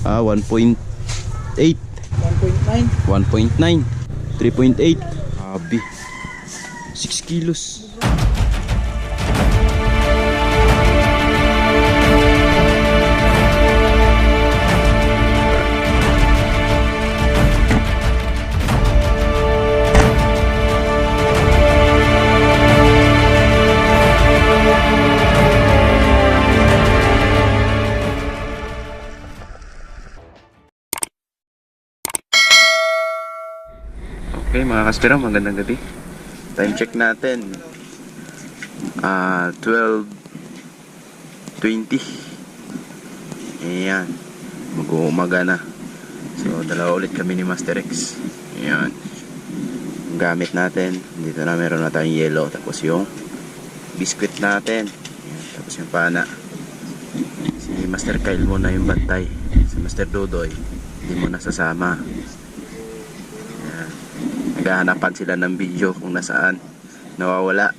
1.8. 1.9. 1.9. 3.8. Abi. 6 kilos. Okay mga kaspero, magandang gabi. Time check natin 12:20. Ayan, mag-uumaga na. So dalawa ulit kami ni Master X. Ayan, ang gamit natin dito na, meron na tayong yellow, tapos yung biscuit natin. Ayan, tapos yung pana. Si Master Kyle muna yung bantay, si Master Dodoy hindi mo nasasama. Naghahanapan sila ng video kung nasaan nawawala.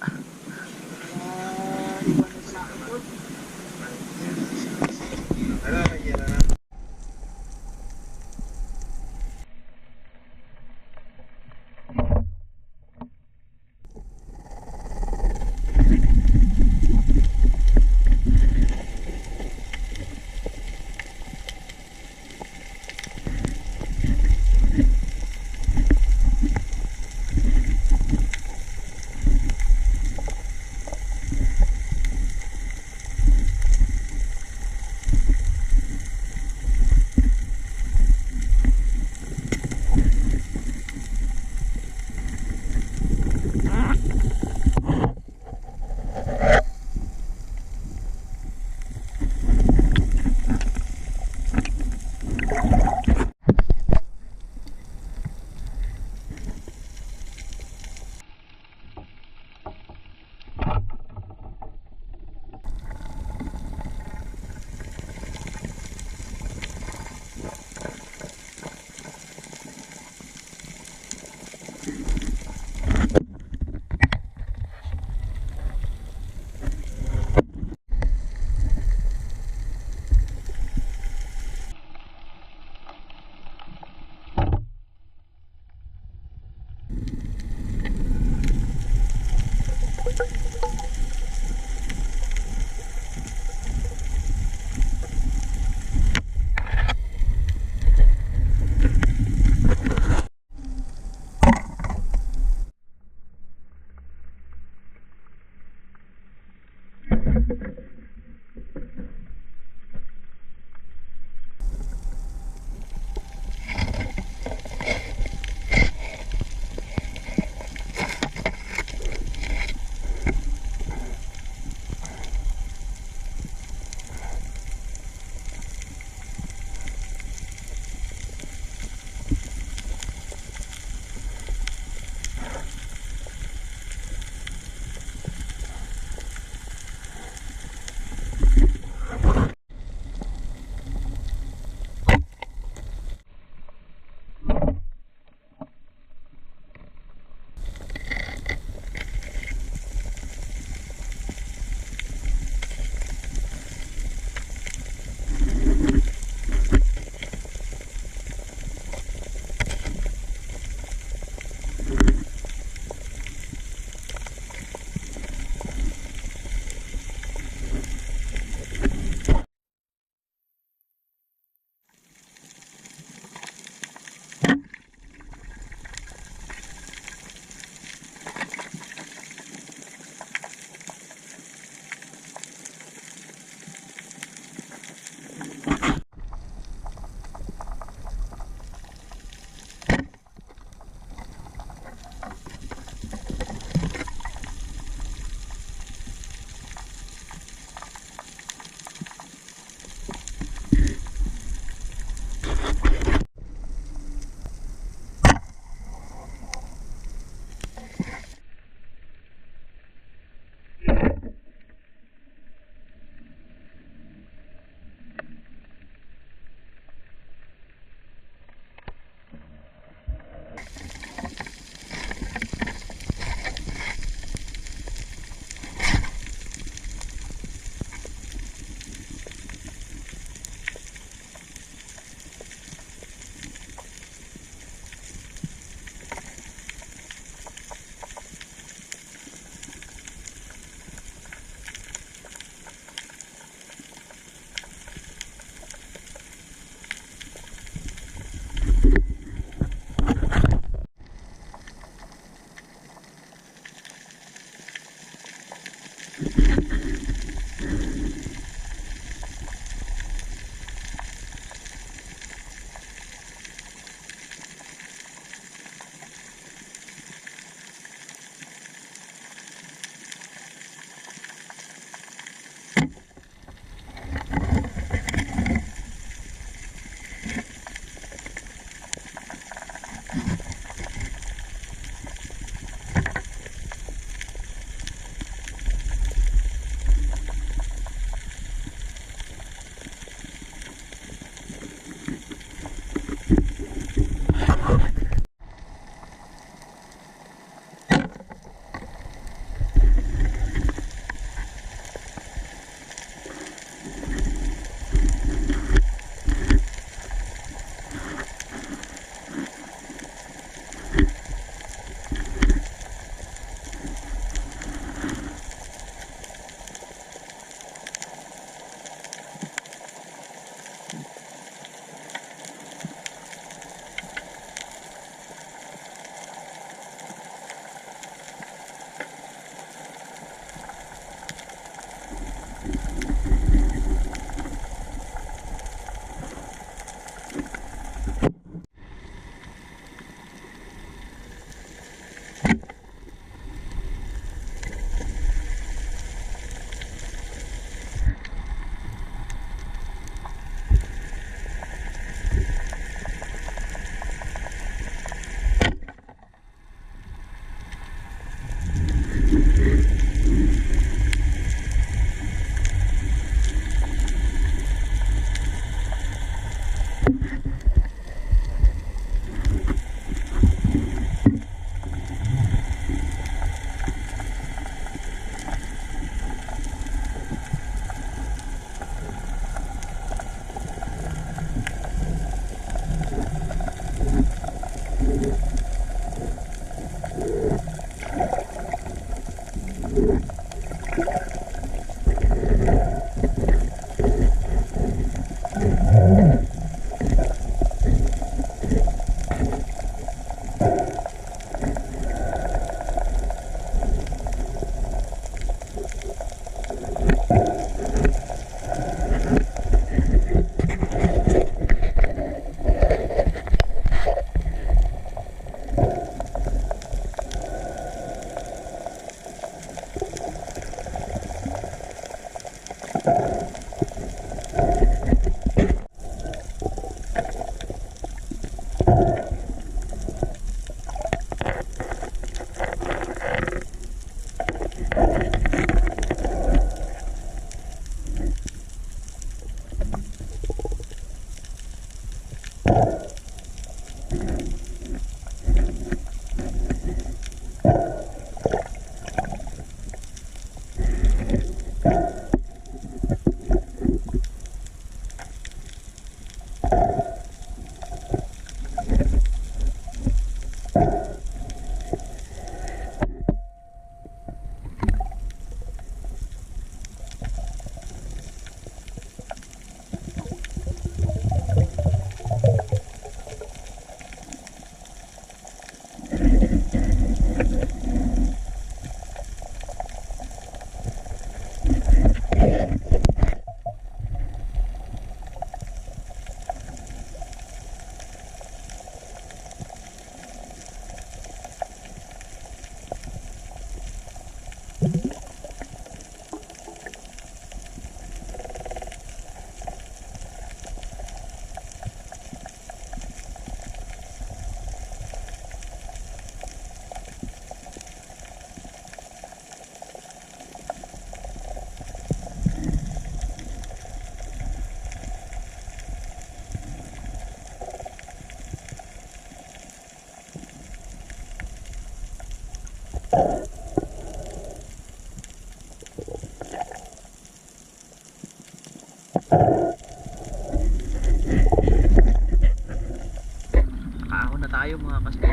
Kaahon na tayo mga kaspo.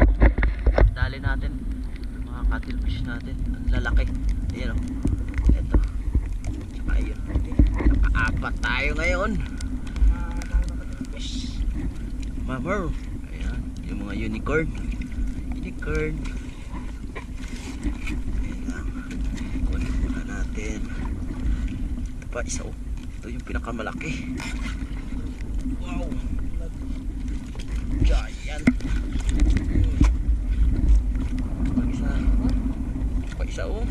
Dali natin mga cuttlefish natin. Ang lalaki. Ayan o. Ito. Tsaka yun. Nakaapat tayo ngayon. Mamor. Ayan. Yung mga unicorn. Unicorn. Ayan lang. Kunin muna natin. Ito pa isa o. Ito yung pinakamalaki. Wow. Giant. Paisa. Paisa o.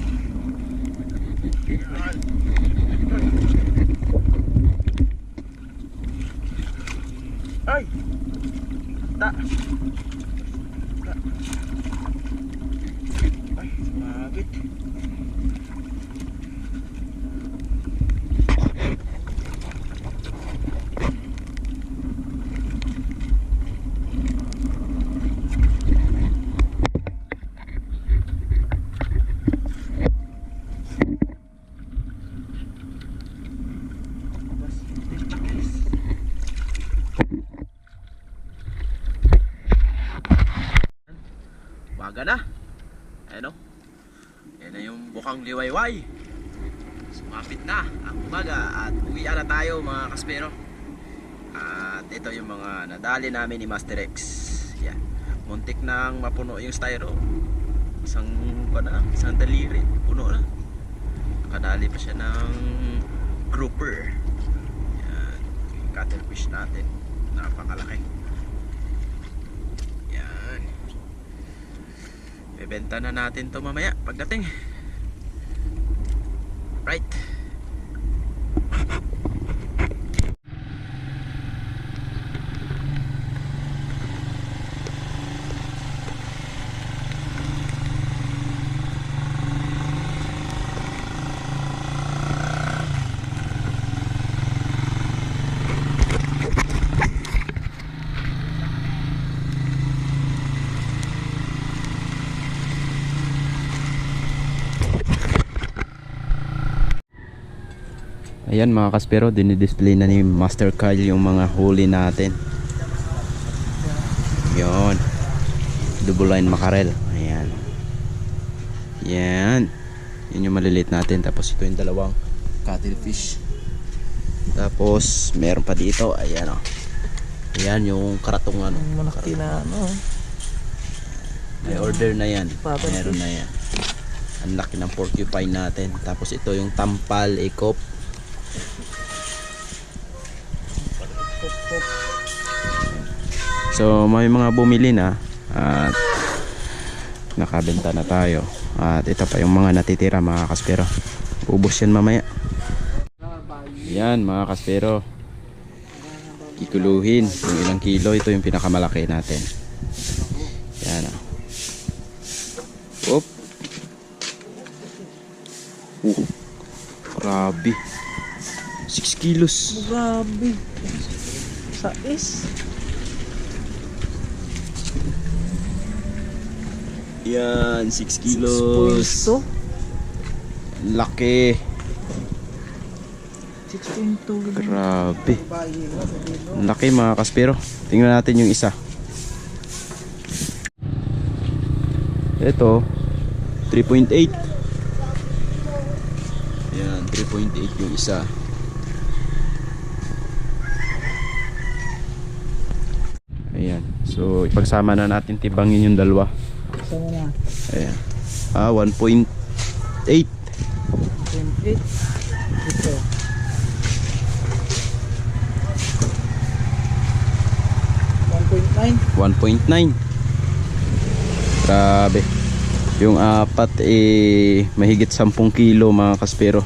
Yan. Ay. Ta. Ay, mabit. Umaga na. Ayan o. Yan na yung bukang liwayway. Sumapit na ang umaga at uwian na tayo mga kaspero. At ito yung mga nadali namin ni Master X. Yan. Muntik nang mapuno yung styro. Isang daliri. Puno na. Nakadali pa siya ng grouper. Yan. Yung cuttlefish natin. Napakalaki. Bebenta na natin to mamaya pagdating. Right. Ayan mga kaspero, dinidisplay na ni Master Kyle yung mga huli natin. Yun. Double line mackerel. Ayan. Yan. Yun yung maliliit natin. Tapos ito yung dalawang cuttlefish. Tapos meron pa dito. Ayan o. Ayan yung karatong ano. Ang malaki na ano. May order na yan. Papan Meron fish. na yan. Ang laki ng porcupine natin. Tapos ito yung tampal, ikop. So may mga bumili na at nakabenta na tayo. At ito pa yung mga natitira mga kaspero. Ubos yan mamaya. Yan mga kaspero. Kikuluhin yung ilang kilo. Ito yung pinakamalaki natin. Yan o. Oop. Grabe. 6 kilos. Grabe. Sa is. Yan, 6 kilos. 6.2. Laki. 6.2. Grabe. Laki mga kaspero. Tingnan natin yung isa. Ito 3.8. Yan, 3.8 yung isa. Ayan. So ipagsama na natin, tibangin yung dalawa. Sama na. Ayan. 1.8. 28. Ito. 1.9. 1.9. Grabe. Yung apat mahigit 10 kilo mga kaspero.